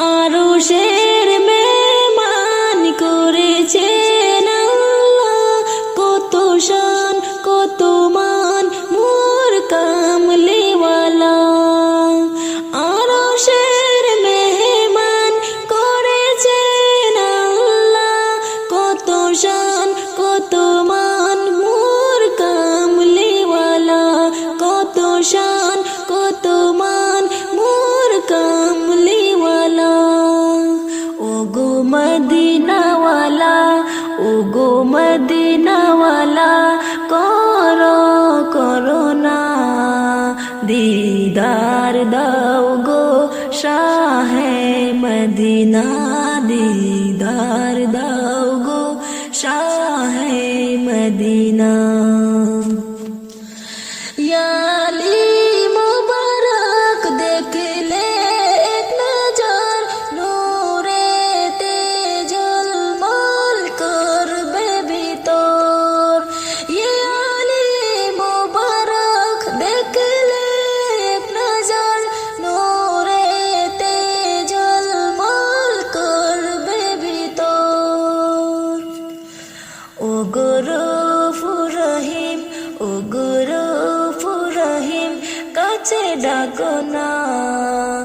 আরশের মেহমান করেছেন আল্লাহ, কত শান কত মান মোর কামলিওয়ালা। আরশের মেহমান করেছেন আল্লাহ, কত শান কত মান মোর কামলিওয়ালা, কত শান কত মান মোর কামলিওয়ালা। ওগো মদিনাওয়ালা, ওগো মদিনাওয়ালা, করো করোনা দিদার দাও গো শাহে মদিনা, দিদার দাও গো শাহে মদিনা। ইয়া আলী মুবারক দেখলে এক নজর, নূরেতে ঝলমল করবে ভিতর। ইয়া আলী মুবারক দেখলে এক নজর, নূরেতে ঝলমল করবে ভিতর। ও গরুফুর রহিম, ও গরুফুর রহিম, কাছে ডাকো না।